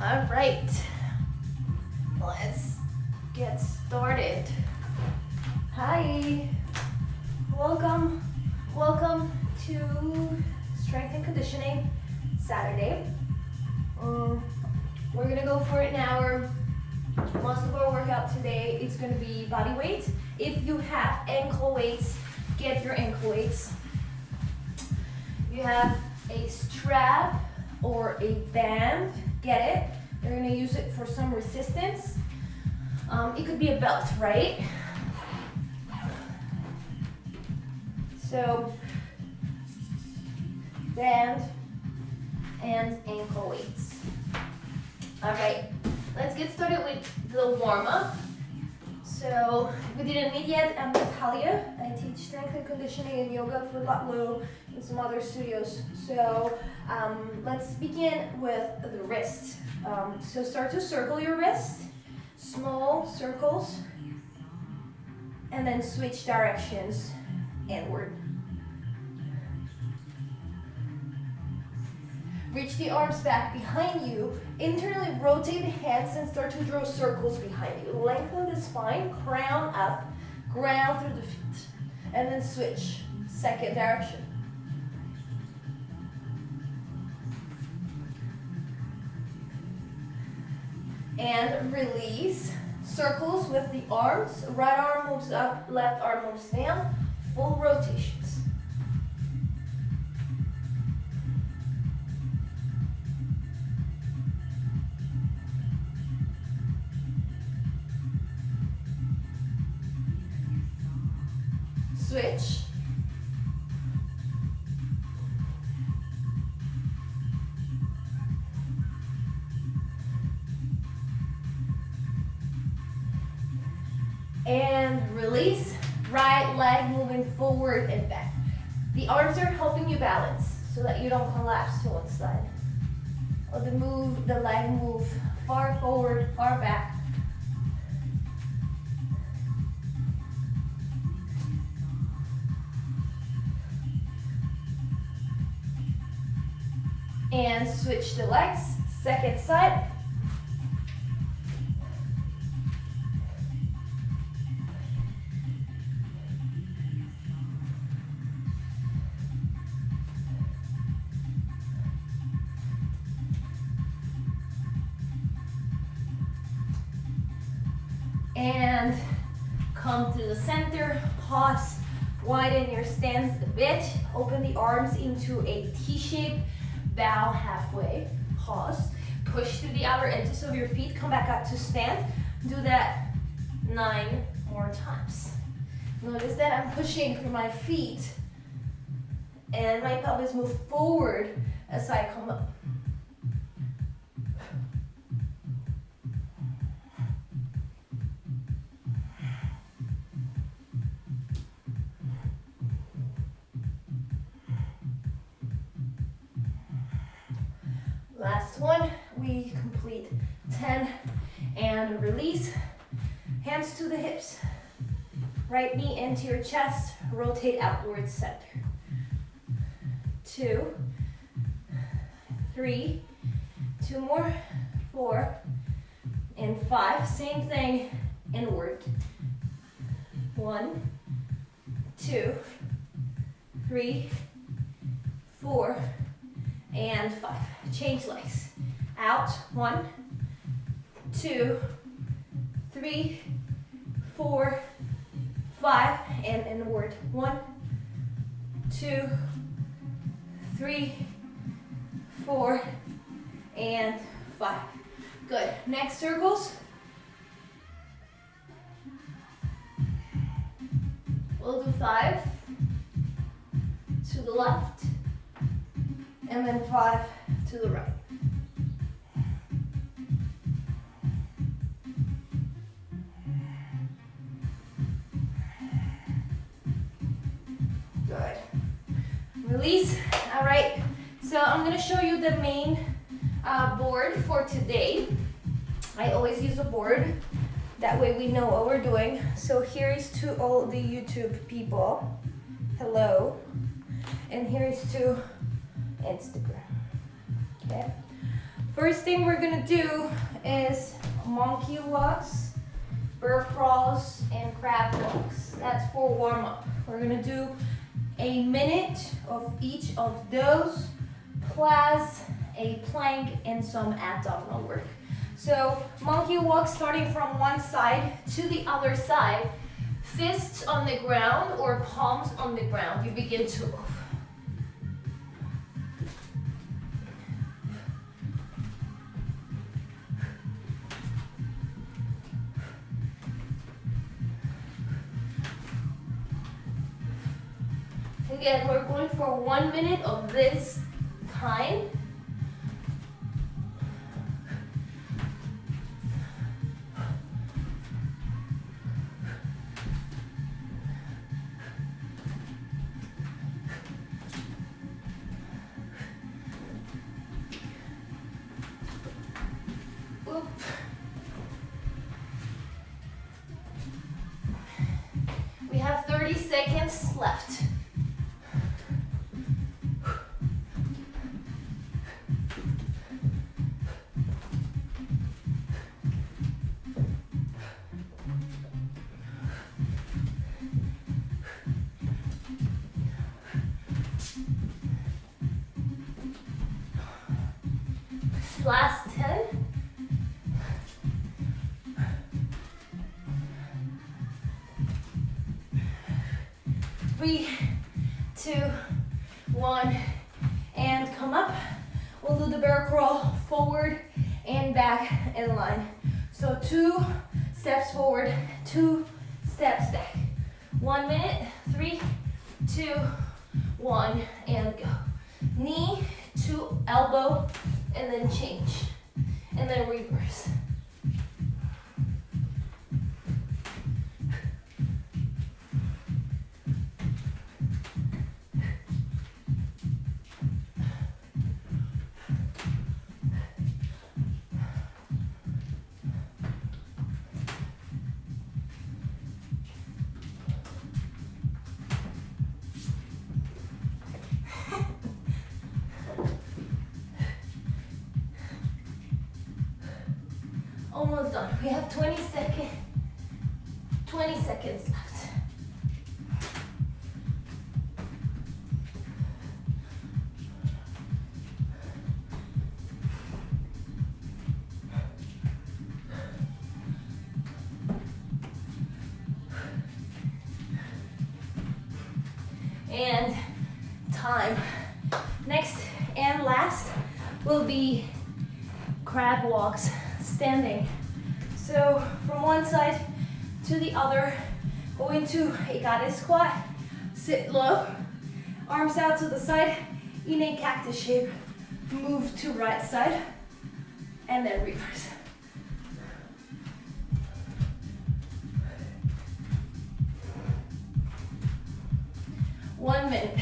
All right, let's get started. Hi, welcome to Strength and Conditioning Saturday. We're gonna go for an hour. Most of our workout today is gonna be body weight. If you have ankle weights, get your ankle weights. If you have a strap or a band, get it. You're gonna use it for some resistance. It could be a belt, right? So, band and ankle weights. All right, let's get started with the warm-up. So, if we didn't meet yet, I'm Natalia. I teach strength and conditioning and yoga for Lotlo and some other studios. So, let's begin with the wrist. So start to circle your wrist, small circles, and then switch directions inward. Reach the arms back behind you. Internally rotate the hands and start to draw circles behind you. Lengthen the spine, crown up, ground through the feet. And then switch, second direction. And release. Circles with the arms. Right arm moves up, left arm moves down. Full rotations. Switch. And release. Right leg moving forward and back. The arms are helping you balance so that you don't collapse to one side. Or the leg move far forward, far back. And switch the legs, second side. And come to the center, pause, widen your stance a bit, open the arms into a T shape, bow halfway, pause, push to the outer edges of your feet, come back up to stand. Do that 9 more times. Notice that I'm pushing through my feet and my pelvis move forward as I come up. Last one, we complete 10 and release. Hands to the hips. Right knee into your chest, rotate outwards center. 2, 3, 2 more, 4, and 5. Same thing, inward. 1, 2, 3, 4, and 5. Change legs. Out. 1, 2, 3, 4, 5, and inward. 1, 2, 3, 4, and 5. Good. Next circles. We'll do 5 to the left, and then 5 to the right. Good. Release. All right. So I'm going to show you the main board for today. I always use a board. That way we know what we're doing. So here is to all the YouTube people. Hello. And here is to Instagram. Okay. First thing we're gonna do is monkey walks, bird crawls, and crab walks. That's for warm up. We're gonna do a minute of each of those, plus a plank and some abdominal work. So monkey walk, starting from one side to the other side, fists on the ground or palms on the ground. You begin to move. Again, we're going for 1 minute of this kind. Oop. We have 30 seconds left. Last 10. 3, 2, 1, and come up. We'll do the bear crawl forward and back in line. So 2 steps forward, 2 steps back. 1 minute, 3, 2, 1, and go. Knee to elbow, and then change, and then reverse. Almost done. We have 20 seconds left. And time. Next and last will be crab walks, standing. So from one side to the other, go into a goddess squat, sit low, arms out to the side, in a cactus shape, move to right side, and then reverse. One minute.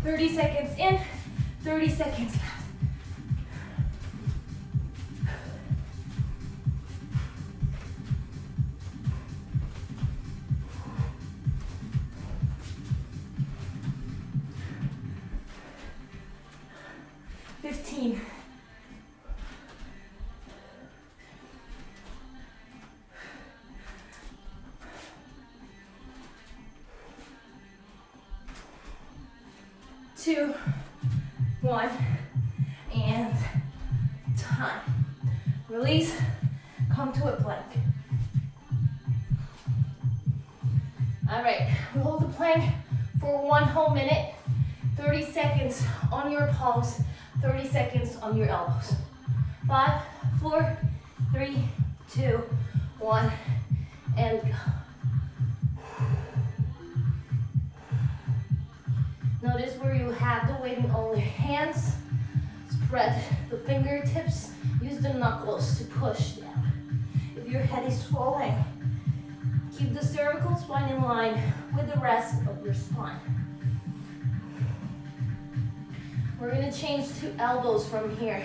Thirty seconds in, 30 seconds left. Fifteen. 2, 1, and time. Release, come to a plank. All right, we hold the plank for 1 whole minute, 30 seconds on your palms, 30 seconds on your elbows. 5, 4, 3, 2, 1, and go. Notice where you have the weight on your hands. Spread the fingertips. Use the knuckles to push down. If your head is swollen, Keep the cervical spine in line with the rest of your spine. We're gonna change to elbows from here.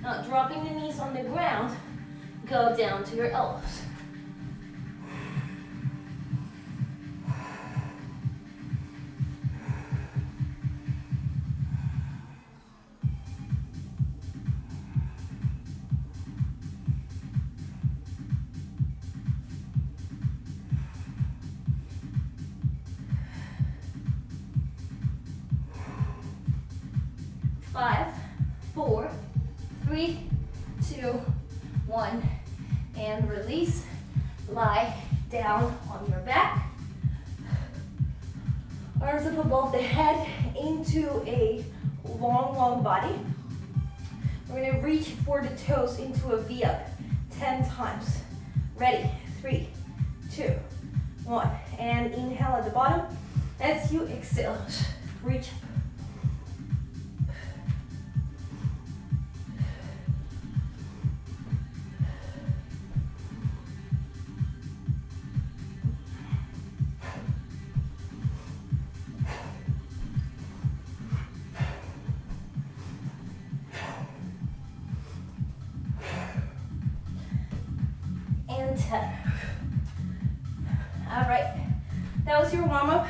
Not dropping the knees on the ground, go down to your elbows. Five, four, three, two, one, and release. Lie down on your back. Arms up above the head into a long body. We're gonna reach for the toes into a V up 10 times. Ready? 3, 2, 1. And inhale at the bottom. As you exhale, reach up. And 10. All right, that was your warm-up.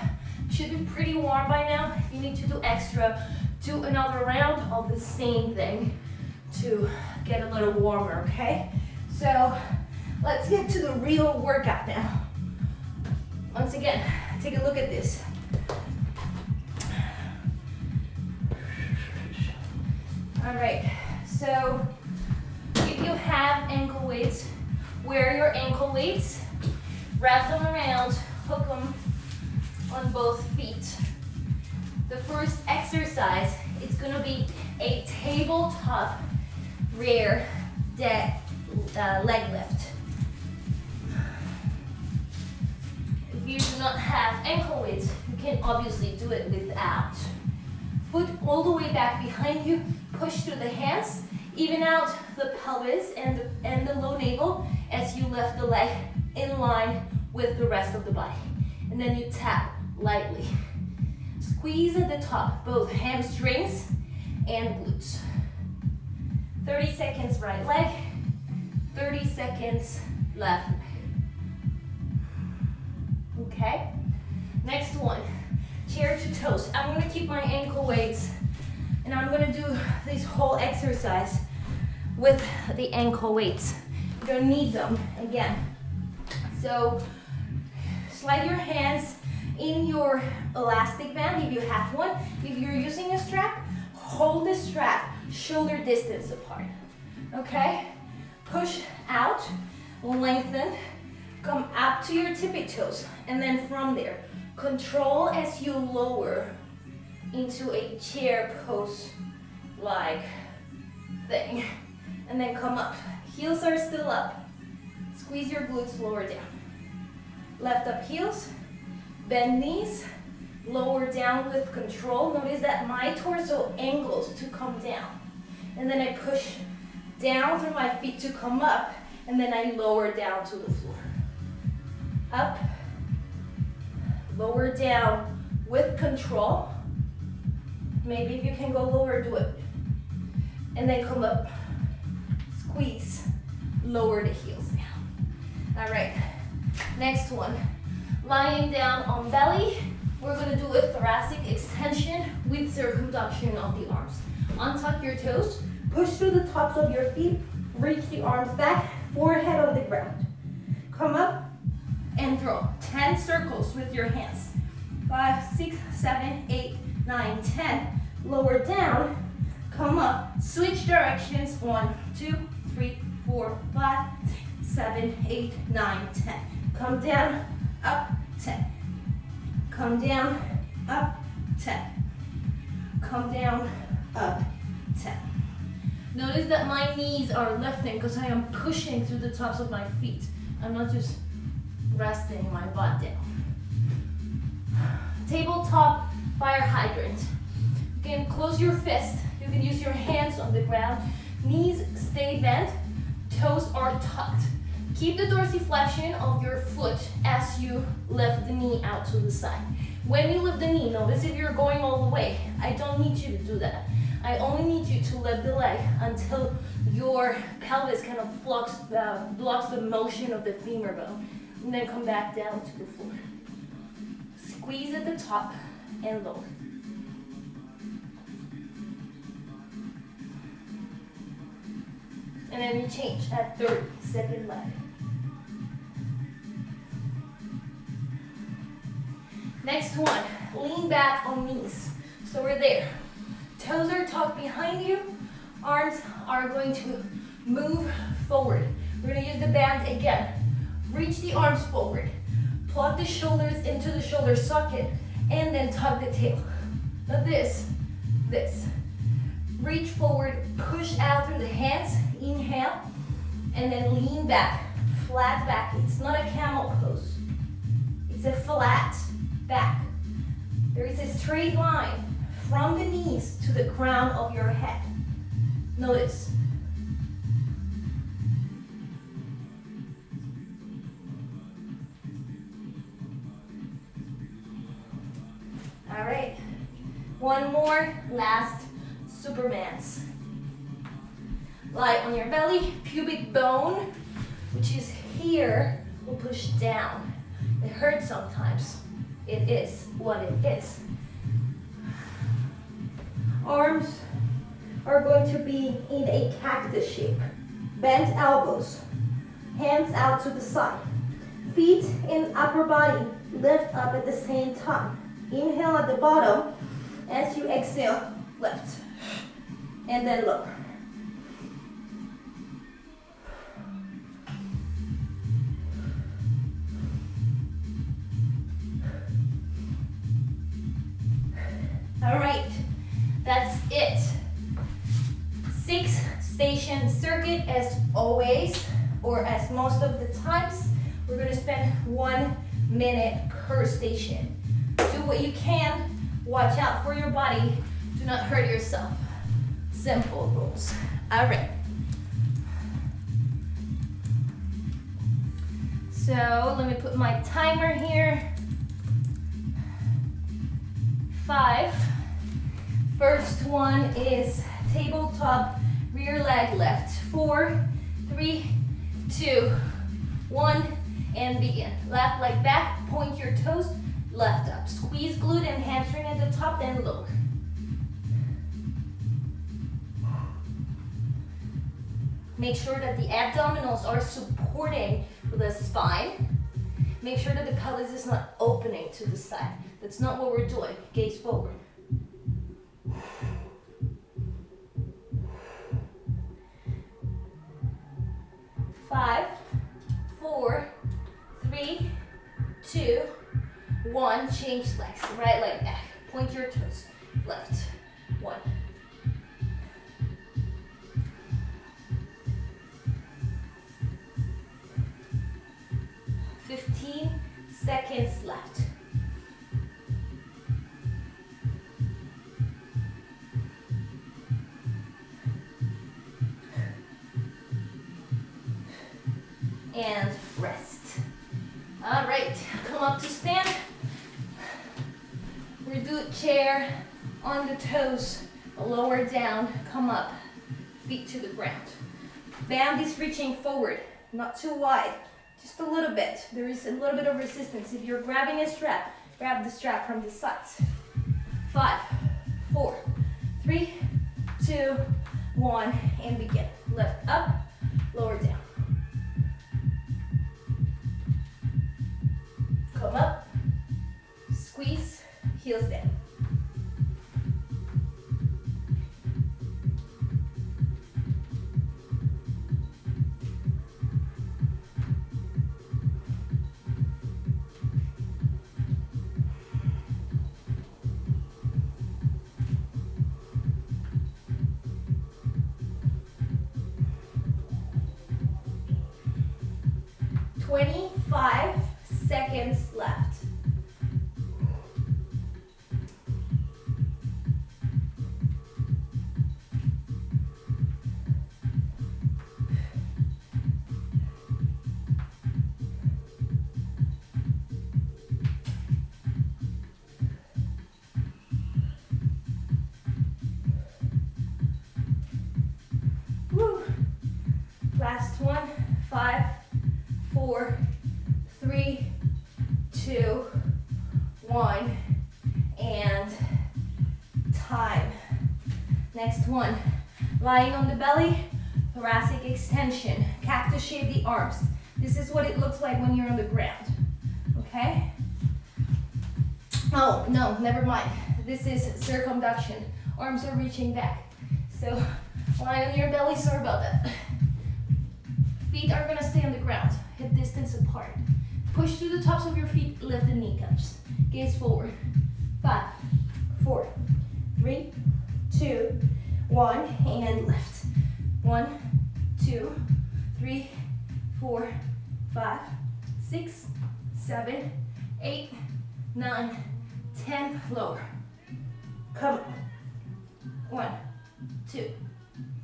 Should be pretty warm by now. If you need to do extra, do another round of the same thing to get a little warmer, okay? So let's get to the real workout now. Once again, take a look at this. All right, so if you have ankle weights, wear your ankle weights, wrap them around, hook them on both feet. The first exercise is gonna be a tabletop rear leg lift. If you do not have ankle weights, you can obviously do it without. Foot all the way back behind you, push through the hands, even out the pelvis and the low navel as you lift the leg in line with the rest of the body. And then you tap lightly. Squeeze at the top, both hamstrings and glutes. 30 seconds right leg, 30 seconds left leg. Okay? Next one, chair to toes. I'm gonna keep my ankle weights and I'm gonna do this whole exercise with the ankle weights. You're gonna need them again. So slide your hands in your elastic band if you have one. If you're using a strap, hold the strap shoulder distance apart. Okay? Push out, lengthen, come up to your tippy toes, and then from there, control as you lower into a chair pose like thing. And then come up. Heels are still up. Squeeze your glutes lower down. Left up heels, bend knees, lower down with control. Notice that my torso angles to come down. And then I push down through my feet to come up, and then I lower down to the floor. Up, lower down with control. Maybe if you can go lower, do it. And then come up, squeeze, lower the heels down. All right, next one. Lying down on belly, we're gonna do a thoracic extension with circumduction of the arms. Untuck your toes, push through the tops of your feet, reach the arms back, forehead on the ground. Come up and draw 10 circles with your hands. 5, 6, 7, 8, 9, 10. Lower down, come up, switch directions. 1, 2, 3, 4, 5, 6, 7, 8, 9, 10. Come down, up, 10. Come down, up, 10. Come down, up, 10. Notice that my knees are lifting because I am pushing through the tops of my feet. I'm not just resting my butt down. Tabletop fire hydrant. You can close your fist. You can use your hands on the ground. Knees stay bent. Toes are tucked. Keep the dorsiflexion of your foot as you lift the knee out to the side. When you lift the knee, notice if you're going all the way. I don't need you to do that. I only need you to lift the leg until your pelvis kind of blocks the motion of the femur bone. And then come back down to the floor. Squeeze at the top and lower. And then you change at 30-second leg. Next one, lean back on knees. So we're there. Toes are tucked behind you. Arms are going to move forward. We're going to use the band again. Reach the arms forward. Plug the shoulders into the shoulder socket and then tug the tail. Now this. Reach forward, push out through the hands, inhale, and then lean back, flat back. It's not a camel pose. It's a flat back. There is a straight line from the knees to the crown of your head. Notice. All right, one more, last Supermans. Lie on your belly, pubic bone, which is here, will push down. It hurts sometimes. It is what it is. Arms are going to be in a cactus shape. Bent elbows, hands out to the side. Feet in upper body, lift up at the same time. Inhale at the bottom. As you exhale, lift. And then lower. All right, that's it. 6-station circuit as always, or as most of the times. We're gonna spend 1 minute per station. Do what you can, watch out for your body, do not hurt yourself. Simple rules. All right. So let me put my timer here. 5. First one is tabletop rear leg lift. 4, 3, 2, 1, and begin. Left leg back, point your toes, left up. Squeeze glute and hamstring at the top, then lower. Make sure that the abdominals are supporting the spine. Make sure that the pelvis is not opening to the side. That's not what we're doing. Gaze forward. Five, 4, 3, 2, 1. Change legs. Right leg back. Point your toes. Left. 1. 15 seconds left. And rest. All right, come up to stand. We do chair on the toes, lower down, come up, feet to the ground. Band is reaching forward, not too wide. Just a little bit. There is a little bit of resistance. If you're grabbing a strap, grab the strap from the sides. 5, 4, 3, 2, 1, and begin. Lift up, lower down. Come up, squeeze, heels down. Seconds left. one. Lying on the belly, thoracic extension, cactus shape the arms. This is what it looks like when you're on the ground, okay? Oh, no, never mind. This is circumduction. Arms are reaching back. So lie on your belly, sorry about that. Feet are gonna stay on the ground, hip distance apart. Push through the tops of your feet, lift the kneecaps. Gaze forward. 5, 4, 3, 2, 1, and lift. 1, 2, 3, 4, 5, 6, 7, 8, 9, 10, lower. Come on. 1, 2,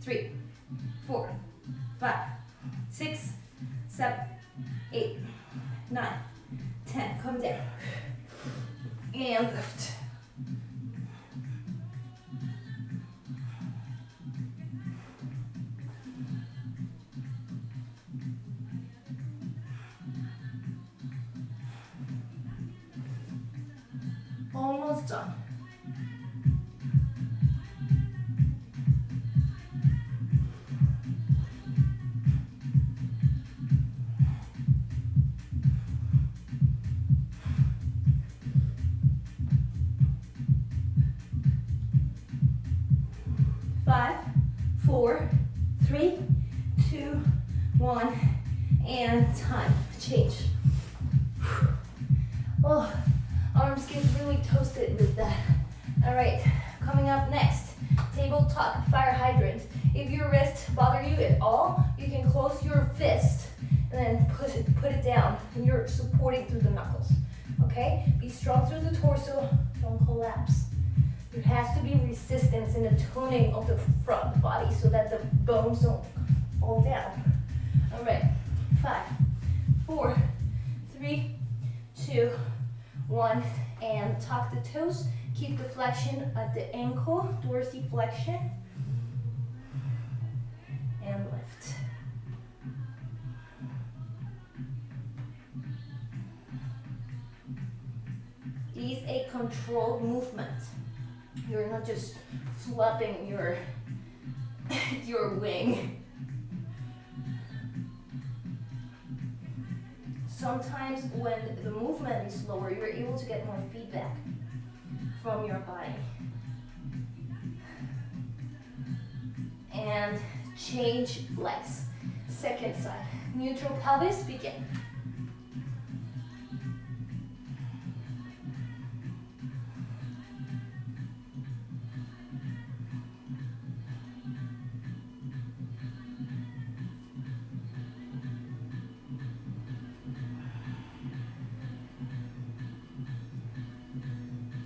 3, 4, 5, 6, 7, 8, 9, 10. Come down. And lift. Almost done. Five, 4, 3, 2, 1, and time. Change. Oh, arms get really toasted with that. All right, coming up next, tabletop fire hydrant. If your wrist bother you at all, you can close your fist and then put it down, and you're supporting through the knuckles. Okay? Be strong through the torso. Don't collapse. There has to be resistance in the toning of the front body so that the bones don't fall down. All right, 5, 4, 3, 2, 1, and tuck the toes. Keep the flexion at the ankle, dorsiflexion, and lift. It is a controlled movement. You're not just flapping your wing. Sometimes when the movement is slower, you're able to get more feedback from your body. And change legs. Second side. Neutral pelvis, begin.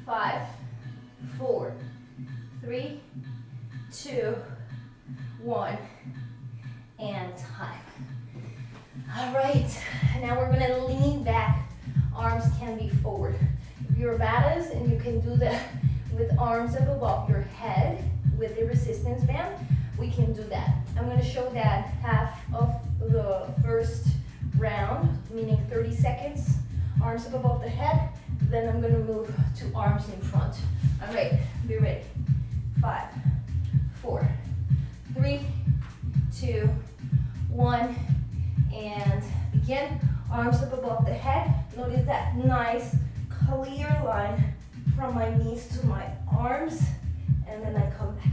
Five, 4, 3, 2, 1, and time. All right, now we're gonna lean back. Arms can be forward. If you're badass and you can do that with arms up above your head with a resistance band, we can do that. I'm gonna show that half of the first round, meaning 30 seconds, arms up above the head. Then I'm gonna move to arms in front. All right, be ready. 5, 4, 3, 2, 1, and begin. Arms up above the head. Notice that nice clear line from my knees to my arms, and then I come back.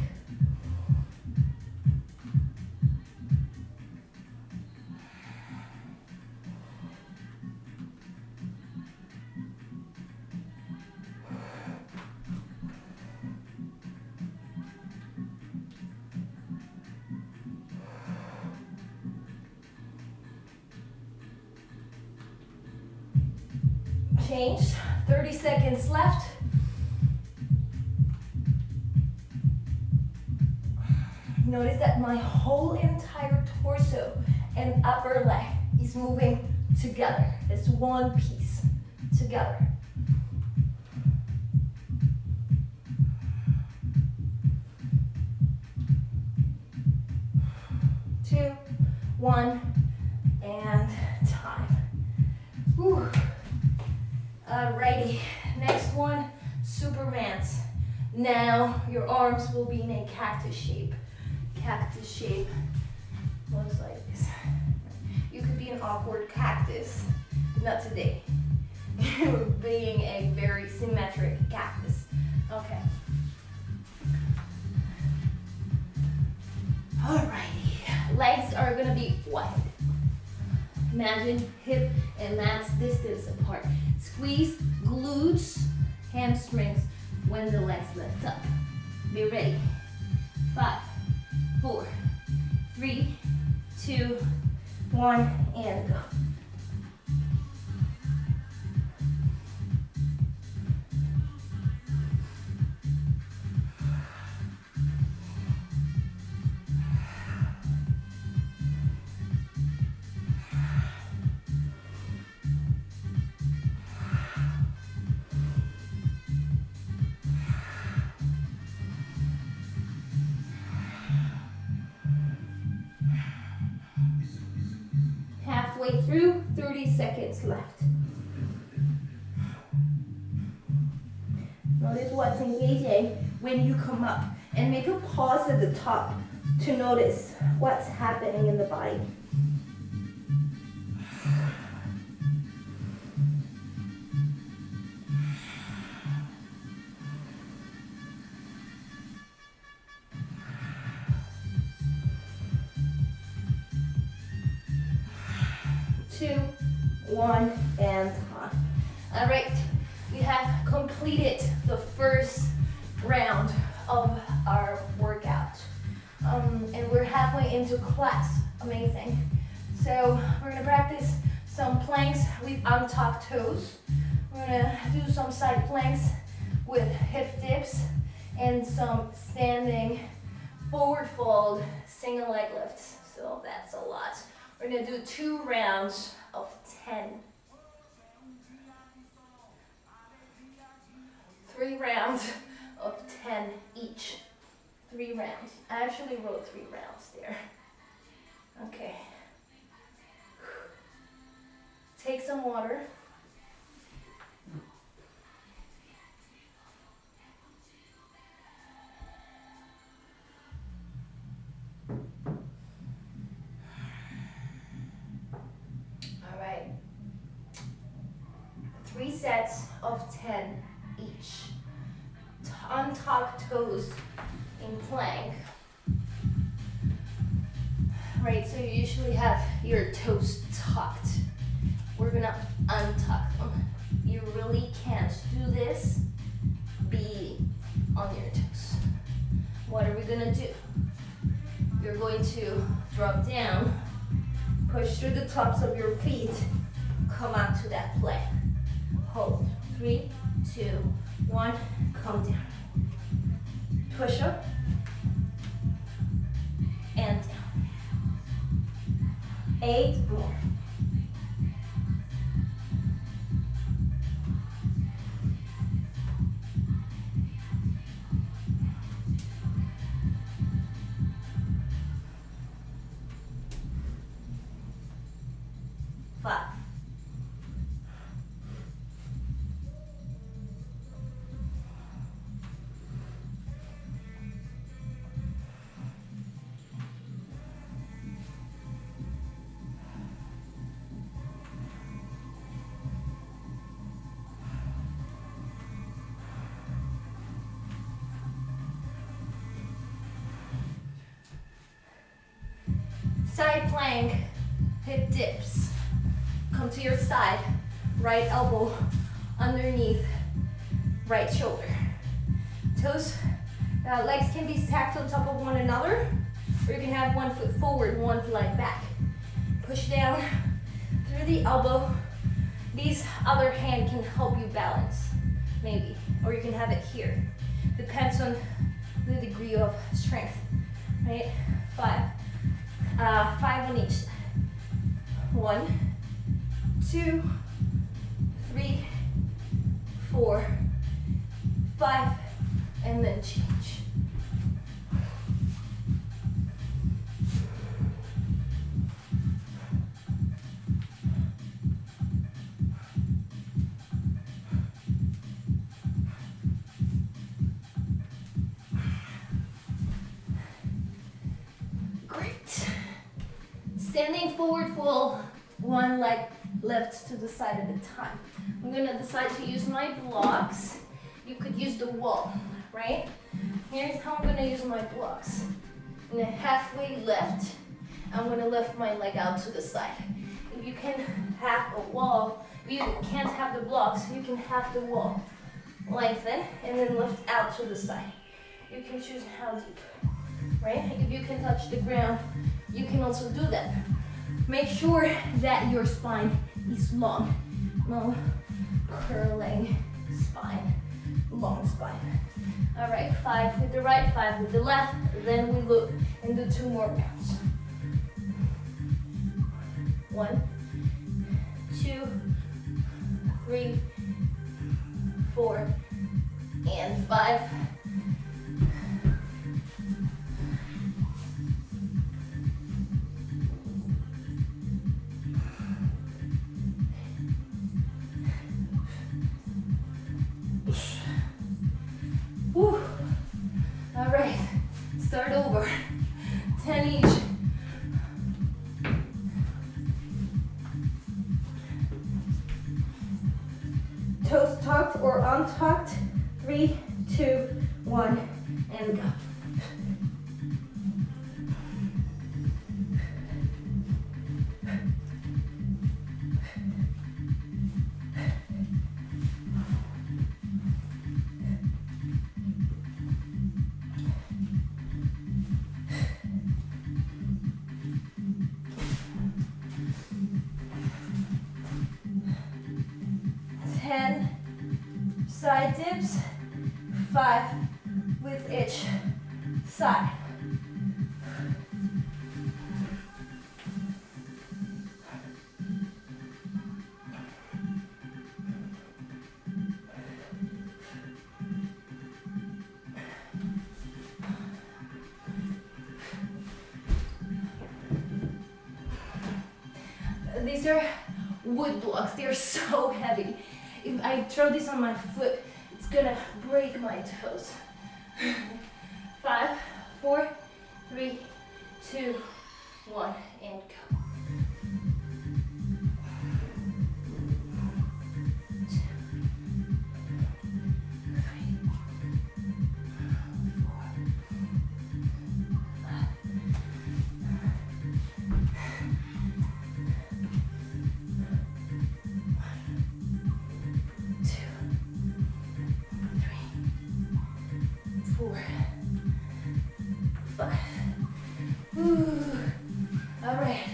Change, 30 seconds left. Notice that my whole entire torso and upper leg is moving together. It's one piece together. 2, 1, and time. Whew. Alrighty, next one, Superman's. Now your arms will be in a cactus shape. Cactus shape looks like this. You could be an awkward cactus, but not today. You're being a very symmetric cactus. Okay. Alrighty. Legs are gonna be wide. Imagine hip and max distance apart. Squeeze glutes, hamstrings when the legs lift up. Be ready. 5, 4, 3, 2, 1, and go. Halfway through, 30 seconds left. Notice what's engaging when you come up, and make a pause at the top to notice what's happening in the body. Two, one, and on. All right, we have completed the first round of our workout. And we're halfway into class. Amazing. So we're gonna practice some planks with untucked toes. We're gonna do some side planks with hip dips and some standing forward fold single leg lifts. So that's a lot. We're gonna do 2 rounds of 10. 3 rounds of 10 each. 3 rounds. I actually wrote 3 rounds there. Okay. Take some water. All right. 3 sets of 10 each. Untuck toes in plank. Right, so you usually have your toes tucked. We're gonna untuck them. You really can't do this. Be on your toes. What are we gonna do? You're going to drop down, push through the tops of your feet, come out to that plank. Hold. 3, 2, 1, come down. Push up and down. 8 more. Five. Side plank, hip dips. Come to your side, right elbow underneath right shoulder. Toes, legs can be stacked on top of one another, or you can have one foot forward, one leg back. Push down through the elbow. This other hand can help you balance, maybe, or you can have it here. Depends on the degree of strength, right? 5 on each side. 1, 2, 3, 4, 5, and then change. forward fold, one leg lift to the side at a time. I'm gonna decide to use my blocks. You could use the wall, right? Here's how I'm gonna use my blocks. In a halfway lift, I'm gonna lift my leg out to the side. If you can have a wall, if you can't have the blocks, you can have the wall. Lengthen and then lift out to the side. You can choose how deep, right? If you can touch the ground, you can also do that. Make sure that your spine is long. No curling spine, long spine. All right, 5 with the right, 5 with the left. Then we look and do 2 more rounds. 1, 2, 3, 4, and 5. Whew. All right, start over. 10 each. Toes tucked or untucked. 3, 2, 1, and go. Side dips, 5 with each side. These are wood blocks, they're so heavy. If I throw this on my foot, it's gonna break my toes. 5, 4, 3, 2, 1, and go. 2, 3, 4, 5. Ooh. All right,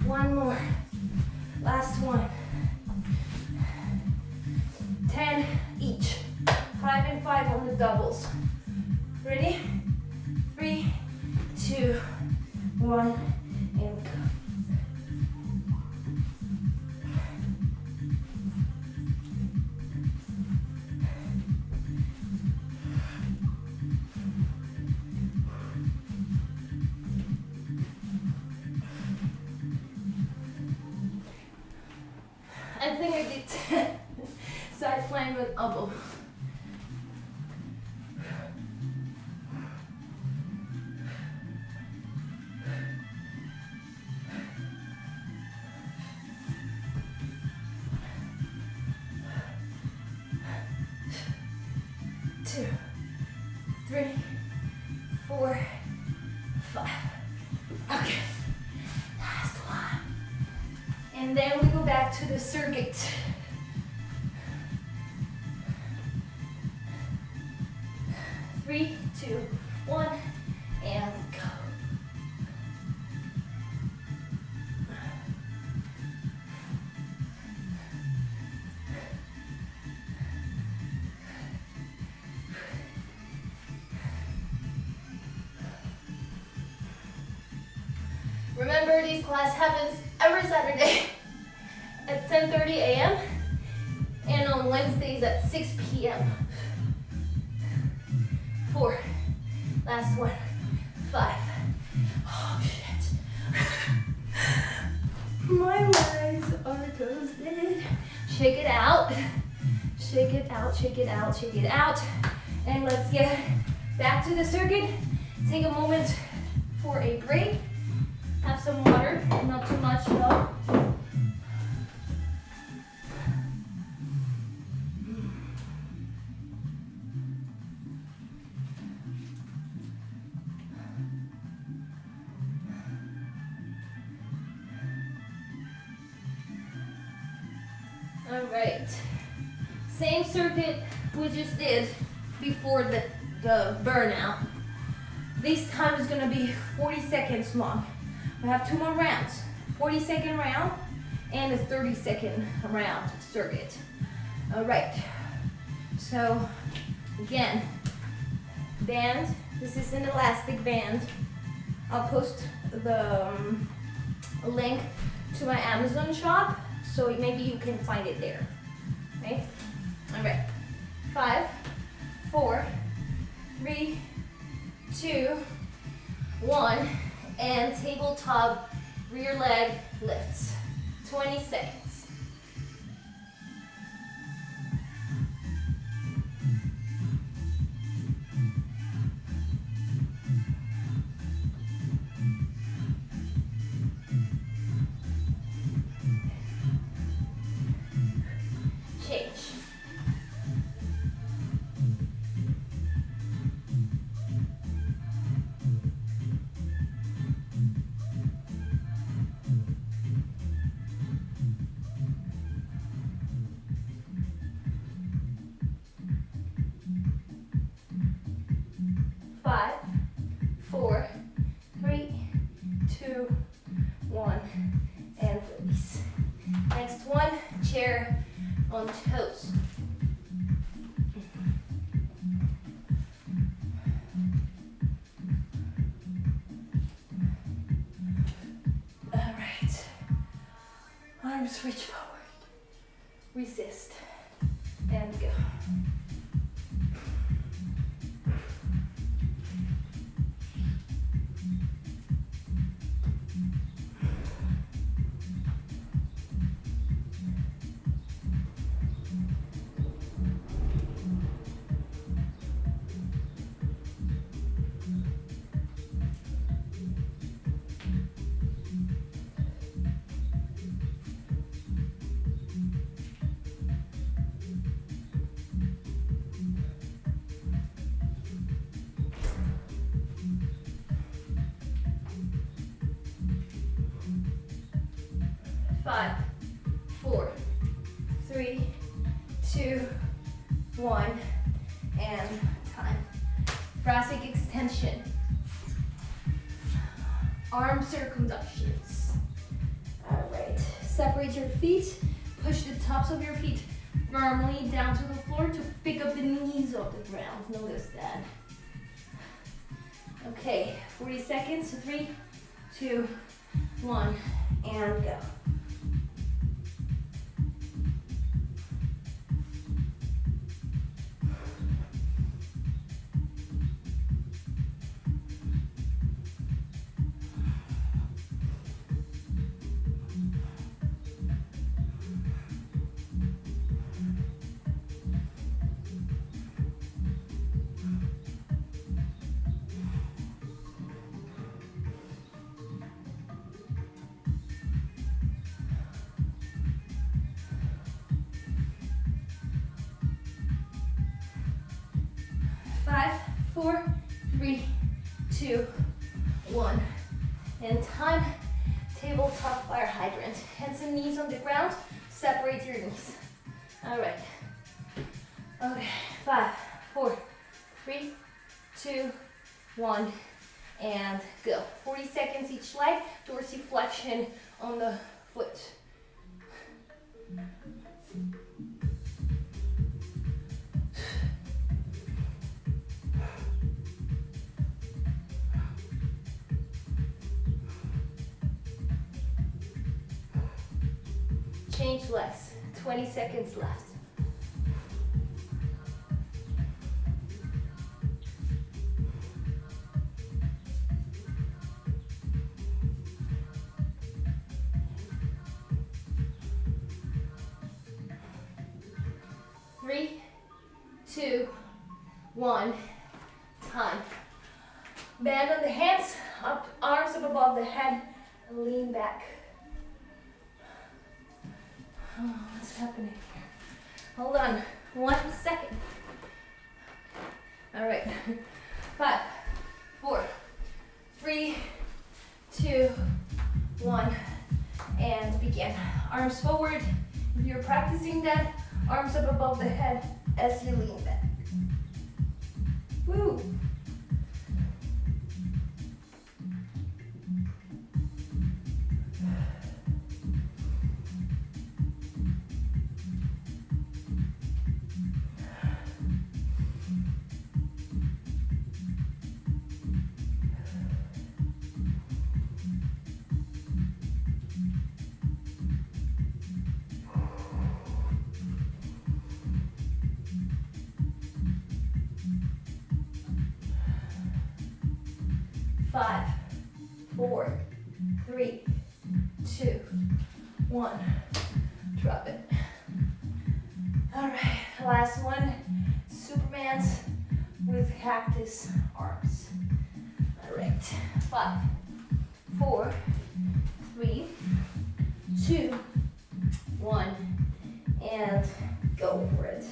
one more, last one. 10 each, 5 and 5 on the doubles. Ready? 3, 2, 1, and go. I think I did 10 side plank with elbow. Two, 3, 4, 5. Okay, last one. And then we go back to the circuit. 3, 2, 1, and go. Remember, this class happens every Saturday at 10:30 a.m. and on Wednesdays at 6 p.m. 4, last one, 5. Oh shit. My legs are toasted. Shake it out. Shake it out, shake it out, shake it out. And let's get back to the circuit. Take a moment for a break. Have some water, not too much though. All right, same circuit we just did before the burnout. This time is gonna be 40 seconds long. We have 2 more rounds, 40-second round and a 30-second round circuit. All right, so again, band, this is an elastic band. I'll post the link to my Amazon shop, so maybe you can find it there, right? All right, 5, 4, 3, 2, 1, and tabletop rear leg lifts, 20 seconds. Change. Five, 4, 3, 2, 1, and release. Next one, chair on toes. All right, arms reach forward, resist, and go. Five, 4, 3, 2, 1, and time. Thoracic extension. Arm circumductions. All right, separate your feet. Push the tops of your feet firmly down to the floor to pick up the knees off the ground. Notice that. Okay, 40 seconds. 3, 2, 1, and go. Five, 4, 3, 2, 1, and time. Tabletop fire hydrant. Hands and knees on the ground. Separate your knees. All right. Okay. 5, 4, 3, 2, 1, and go. 40 seconds each leg. Dorsiflexion on the foot. Change legs. 20 seconds left. Three, 2, 1, time. Bend on the hands, up, arms up above the head, lean back. Oh, what's happening here? Hold on, 1 second. All right, 5, 4, 3, 2, 1, and begin. Arms forward. If you're practicing that, arms up above the head as you lean back. Woo! Five, 4, 3, 2, 1. Drop it. All right, last one. Superman's with cactus arms. All right, 5, 4, 3, 2, 1, and go for it.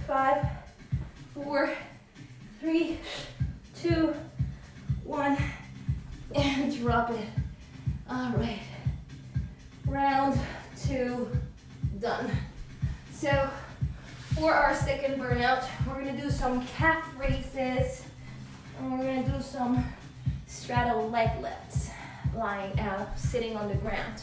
Five, 4, 3, 2, 1, and drop it. All right, round 2 done. So for our second burnout, we're gonna do some calf raises, and we're gonna do some straddle leg lifts, lying out, sitting on the ground.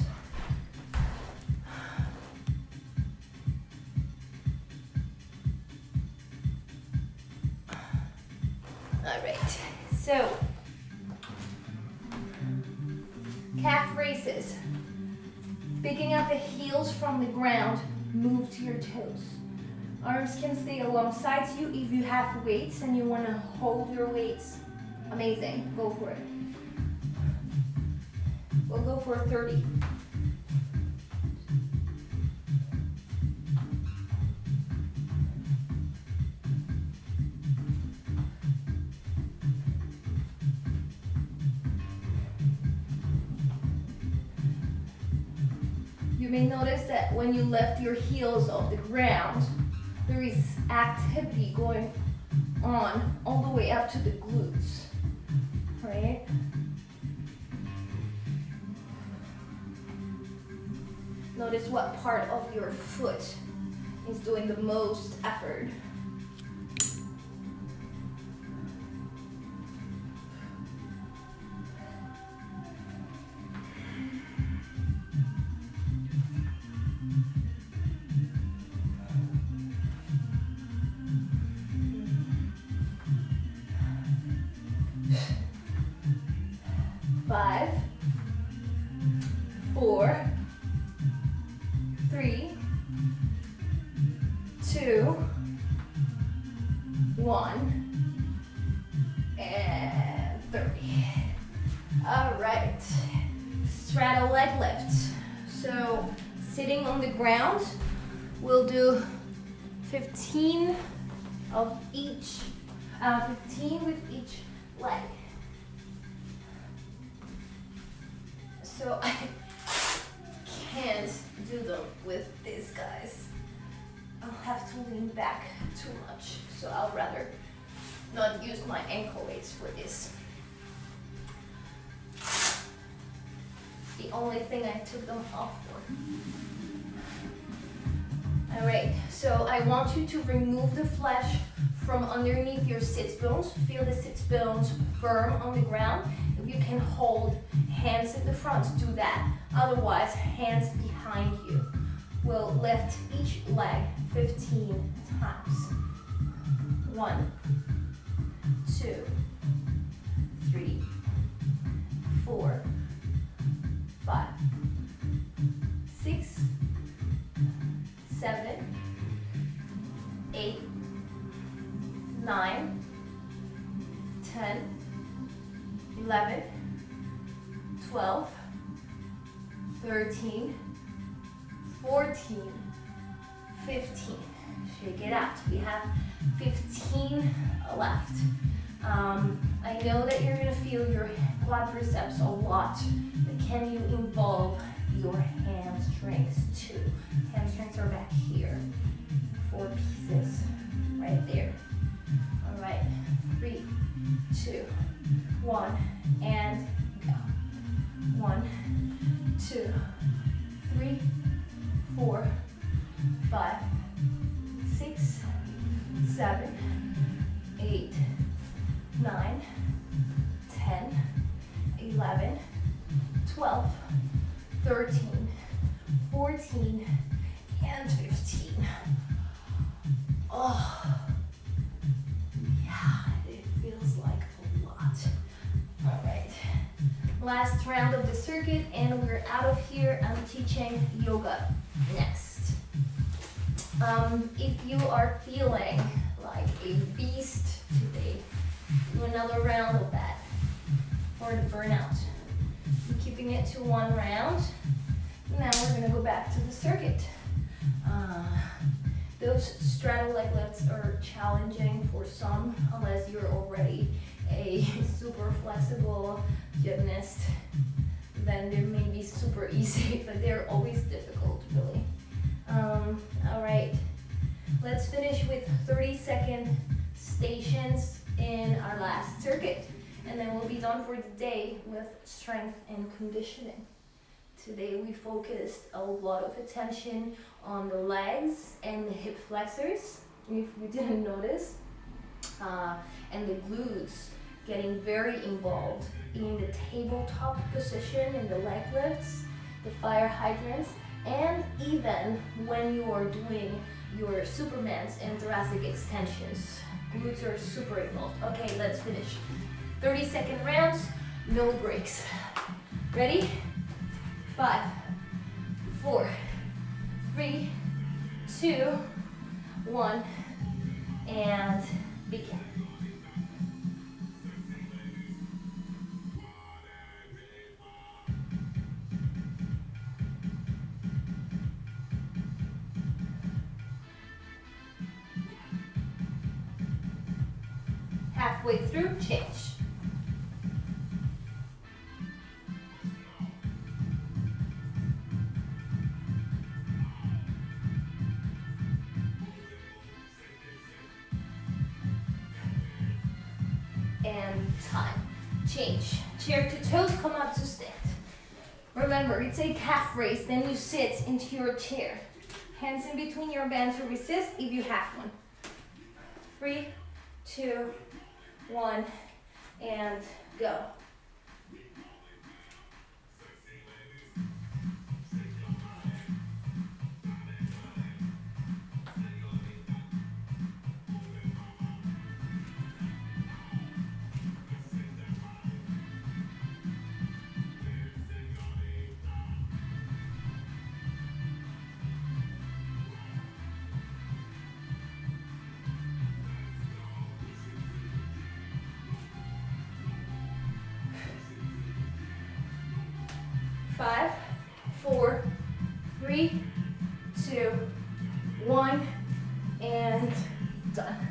All right, so calf raises. Picking up the heels from the ground, move to your toes. Arms can stay alongside you. If you have weights and you want to hold your weights, amazing, go for it. We'll go for 30. You may notice that when you lift your heels off the ground, there is activity going on all the way up to the glutes, right? Notice what part of your foot is doing the most effort. Five, 4, 3, 2, 1, and 30. All right, straddle leg lift. So sitting on the ground, we'll do 15 of each, 15 with each leg. So I can't do them with these guys. I'll have to lean back too much, so I'll rather not use my ankle weights for this. The only thing I took them off for. All right, so I want you to remove the flesh from underneath your sits bones. Feel the sits bones firm on the ground. If you can hold hands in the front, do that. Otherwise, hands behind you. We'll lift each leg 15 times. 1, 2, 3, 4, 5, 6, 7, 8, 9, 10, 11, 12, 13, 14, 15. Shake it out. We have 15 left. I know that you're gonna feel your quadriceps a lot, but can you involve your hamstrings too? Hamstrings are back here. 4 pieces right there. All right, 3, 2, 1, and go. 1, 2, 3, 4, 5, 6, 7, 8, 9, 10, 11, 12, 13, 14, and 15. Oh, yeah, it feels like a lot. All right, last round of the circuit and we're out of here. I'm teaching yoga next. If you are feeling like a beast today, do another round of that for the burnout. We're keeping it to 1 round. Now we're gonna go back to the circuit. Those straddle leg lifts are challenging for some, unless you're already a super flexible gymnast. Then they may be super easy, but they're always difficult, really. All right, let's finish with 30-second stations in our last circuit, and then we'll be done for the day with strength and conditioning. Today we focused a lot of attention on the legs and the hip flexors, if you didn't notice, and the glutes getting very involved in the tabletop position in the leg lifts, the fire hydrants, and even when you are doing your Supermans and thoracic extensions. Glutes are super involved. Okay, let's finish. 30-second rounds, no breaks. Ready? 5, 4, 3, 2, 1, and begin. Halfway through, change. And time. Change. Chair to toes, come up to stand. Remember, it's a calf raise, then you sit into your chair. Hands in between your bands to resist if you have one. 3, 2, 1, and go. Five, 4, 3, 2, 1, and done.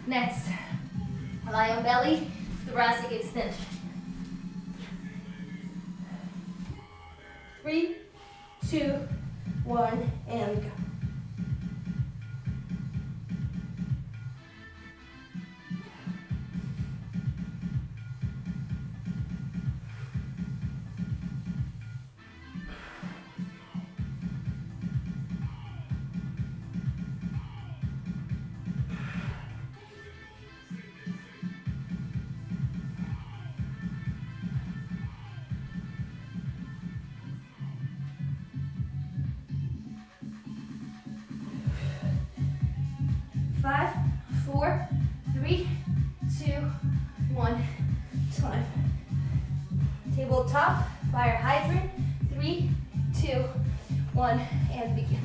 Next, lie on belly, thoracic extension. 3, 2, 1, and go. Five, 4, 3, 2, 1, time. Full top, fire hydrant. 3, 2, 1, and begin.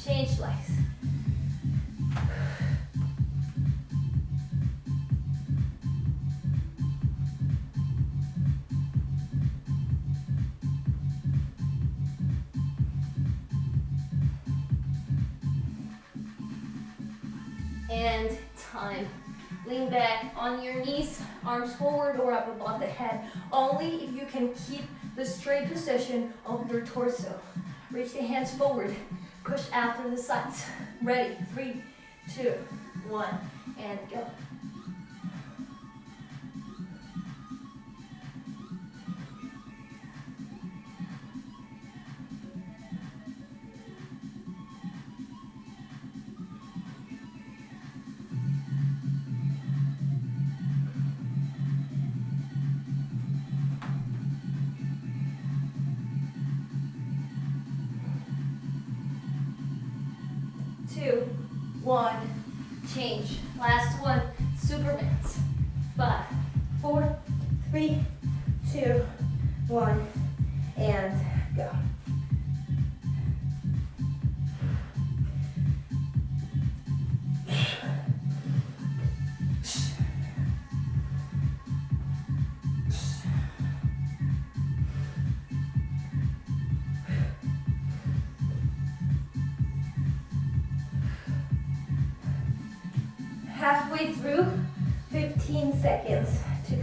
Change legs. And time. Lean back on your knees, arms forward or up above the head. Only if you can keep the straight position of your torso. Reach the hands forward. Push out through the sides. Ready? 3, 2, 1, and go. Two, 1, change. Last one, Supermans. 5, 4, 3, 2, 1, and go. Halfway through, 15 seconds to go.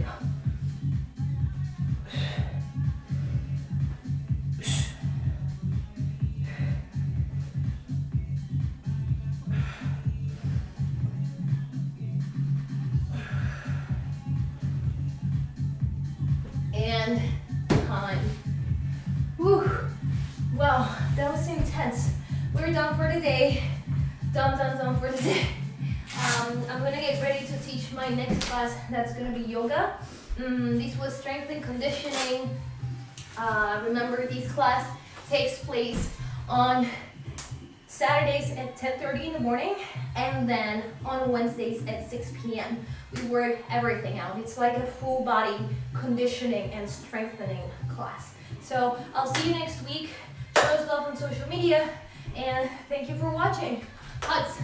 And time. Whew. Well, that was intense. We're done for the day. Done for the day. I'm gonna get ready to teach my next class. That's gonna be yoga. This was strength and conditioning. Remember, this class takes place on Saturdays at 10:30 in the morning, and then on Wednesdays at 6 p.m. We work everything out. It's like a full body conditioning and strengthening class. So I'll see you next week. Show us love on social media, and thank you for watching. Hugs.